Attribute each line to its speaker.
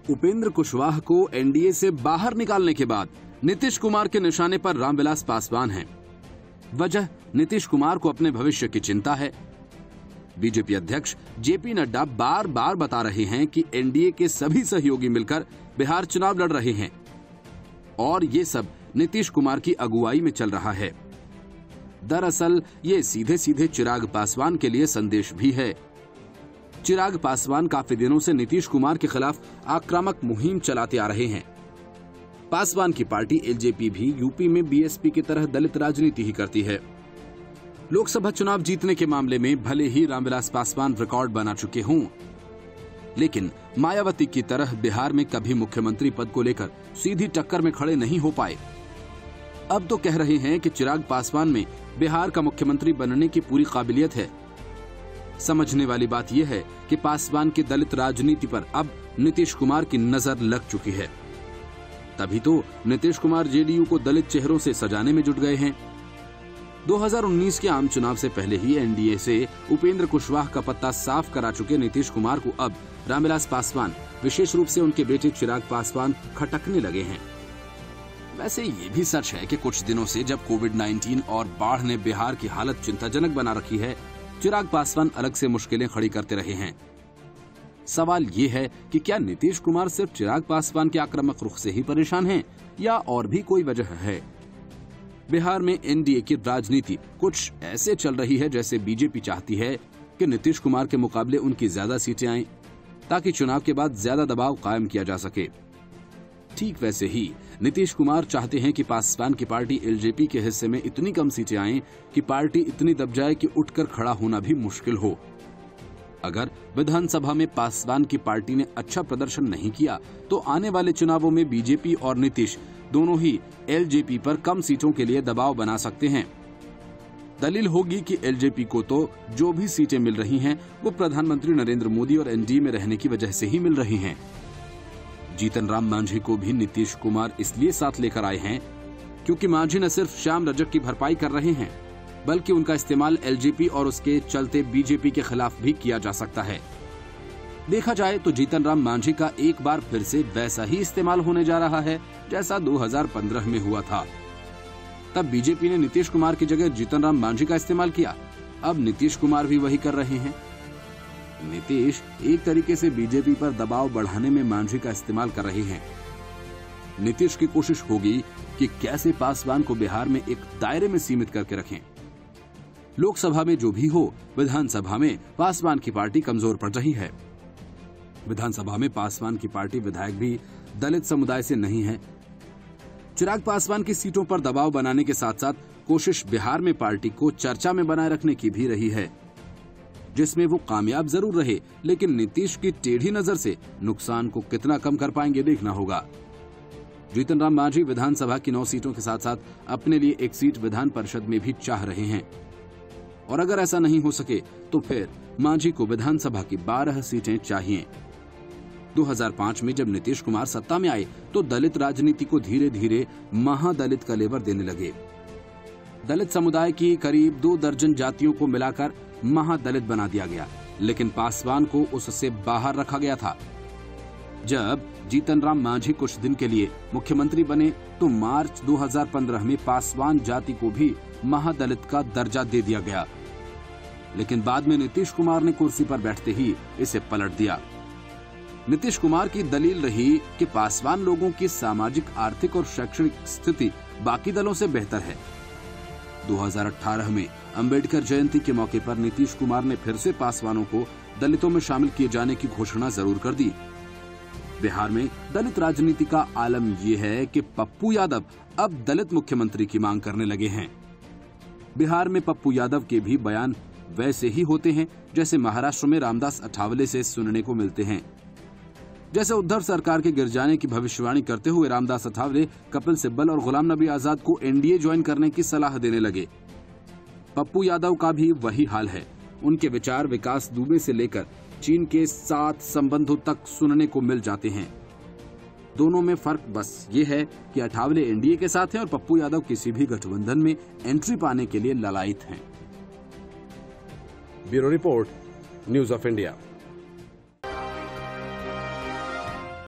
Speaker 1: उपेंद्र कुशवाहा को एनडीए से बाहर निकालने के बाद नीतीश कुमार के निशाने पर रामविलास पासवान हैं। वजह नीतीश कुमार को अपने भविष्य की चिंता है। बीजेपी अध्यक्ष जेपी नड्डा बार बार बता रहे हैं कि एनडीए के सभी सहयोगी मिलकर बिहार चुनाव लड़ रहे हैं और ये सब नीतीश कुमार की अगुवाई में चल रहा है। दरअसल ये सीधे सीधे चिराग पासवान के लिए संदेश भी है। चिराग पासवान काफी दिनों से नीतीश कुमार के खिलाफ आक्रामक मुहिम चलाते आ रहे हैं। पासवान की पार्टी एलजेपी भी यूपी में बीएसपी की तरह दलित राजनीति ही करती है। लोकसभा चुनाव जीतने के मामले में भले ही रामविलास पासवान रिकॉर्ड बना चुके हों, लेकिन मायावती की तरह बिहार में कभी मुख्यमंत्री पद को लेकर सीधी टक्कर में खड़े नहीं हो पाए। अब तो कह रहे हैं कि चिराग पासवान में बिहार का मुख्यमंत्री बनने की पूरी काबिलियत है। समझने वाली बात यह है कि पासवान की दलित राजनीति पर अब नीतीश कुमार की नजर लग चुकी है। तभी तो नीतीश कुमार जेडीयू को दलित चेहरों से सजाने में जुट गए हैं। 2019 के आम चुनाव से पहले ही एनडीए से उपेंद्र कुशवाहा का पत्ता साफ करा चुके नीतीश कुमार को अब रामविलास पासवान, विशेष रूप से उनके बेटे चिराग पासवान, खटकने लगे हैं। वैसे ये भी सच है कि कुछ दिनों से जब कोविड-19 और बाढ़ ने बिहार की हालत चिंताजनक बना रखी है, चिराग पासवान अलग से मुश्किलें खड़ी करते रहे हैं। सवाल ये है कि क्या नीतीश कुमार सिर्फ चिराग पासवान के आक्रामक रुख से ही परेशान हैं या और भी कोई वजह है? बिहार में एनडीए की राजनीति कुछ ऐसे चल रही है जैसे बीजेपी चाहती है कि नीतीश कुमार के मुकाबले उनकी ज्यादा सीटें आएं, ताकि चुनाव के बाद ज्यादा दबाव कायम किया जा सके। ठीक वैसे ही नीतीश कुमार चाहते हैं कि पासवान की पार्टी एलजेपी के हिस्से में इतनी कम सीटें आएं कि पार्टी इतनी दब जाए कि उठकर खड़ा होना भी मुश्किल हो। अगर विधानसभा में पासवान की पार्टी ने अच्छा प्रदर्शन नहीं किया तो आने वाले चुनावों में बीजेपी और नीतीश दोनों ही एलजेपी पर कम सीटों के लिए दबाव बना सकते हैं। दलील होगी कि एलजेपी को तो जो भी सीटें मिल रही हैं वो प्रधानमंत्री नरेंद्र मोदी और एनडीए में रहने की वजह से ही मिल रही हैं। जीतन राम मांझी को भी नीतीश कुमार इसलिए साथ लेकर आए हैं क्योंकि मांझी न सिर्फ श्याम रजक की भरपाई कर रहे हैं, बल्कि उनका इस्तेमाल एलजेपी और उसके चलते बीजेपी के खिलाफ भी किया जा सकता है। देखा जाए तो जीतन राम मांझी का एक बार फिर से वैसा ही इस्तेमाल होने जा रहा है जैसा 2015 में हुआ था। तब बीजेपी ने नीतीश कुमार की जगह जीतन राम मांझी का इस्तेमाल किया। अब नीतीश कुमार भी वही कर रहे हैं। नीतीश एक तरीके से बीजेपी पर दबाव बढ़ाने में मांझी का इस्तेमाल कर रहे हैं। नीतीश की कोशिश होगी कि कैसे पासवान को बिहार में एक दायरे में सीमित करके रखें। लोकसभा में जो भी हो, विधानसभा में पासवान की पार्टी कमजोर पड़ रही है। विधानसभा में पासवान की पार्टी विधायक भी दलित समुदाय से नहीं है। चिराग पासवान की सीटों पर दबाव बनाने के साथ साथ कोशिश बिहार में पार्टी को चर्चा में बनाए रखने की भी रही है, जिसमें वो कामयाब जरूर रहे, लेकिन नीतीश की टेढ़ी नजर से नुकसान को कितना कम कर पाएंगे देखना होगा। जीतन राम मांझी विधानसभा की 9 सीटों के साथ साथ अपने लिए एक सीट विधान परिषद में भी चाह रहे हैं, और अगर ऐसा नहीं हो सके तो फिर मांझी को विधानसभा की 12 सीटें चाहिए। 2005 में जब नीतीश कुमार सत्ता में आए तो दलित राजनीति को धीरे धीरे महादलित का लेवर देने लगे। दलित समुदाय की करीब 2 दर्जन जातियों को मिलाकर महादलित बना दिया गया, लेकिन पासवान को उससे बाहर रखा गया था। जब जीतन राम मांझी कुछ दिन के लिए मुख्यमंत्री बने तो मार्च 2015 में पासवान जाति को भी महादलित का दर्जा दे दिया गया, लेकिन बाद में नीतीश कुमार ने कुर्सी पर बैठते ही इसे पलट दिया। नीतीश कुमार की दलील रही कि पासवान लोगों की सामाजिक, आर्थिक और शैक्षणिक स्थिति बाकी दलों से बेहतर है। 2018 में अंबेडकर जयंती के मौके पर नीतीश कुमार ने फिर से पासवानों को दलितों में शामिल किए जाने की घोषणा जरूर कर दी। बिहार में दलित राजनीति का आलम यह है कि पप्पू यादव अब दलित मुख्यमंत्री की मांग करने लगे हैं। बिहार में पप्पू यादव के भी बयान वैसे ही होते हैं जैसे महाराष्ट्र में रामदास अठावले से सुनने को मिलते हैं। जैसे उद्धव सरकार के गिर जाने की भविष्यवाणी करते हुए रामदास अठावले कपिल सिब्बल और गुलाम नबी आजाद को एनडीए ज्वाइन करने की सलाह देने लगे। पप्पू यादव का भी वही हाल है। उनके विचार विकास दुबे से लेकर चीन के साथ संबंधों तक सुनने को मिल जाते हैं। दोनों में फर्क बस ये है कि अठावले एनडीए के साथ हैं और पप्पू यादव किसी भी गठबंधन में एंट्री पाने के लिए ललायत हैं।
Speaker 2: Bureau report, news of India.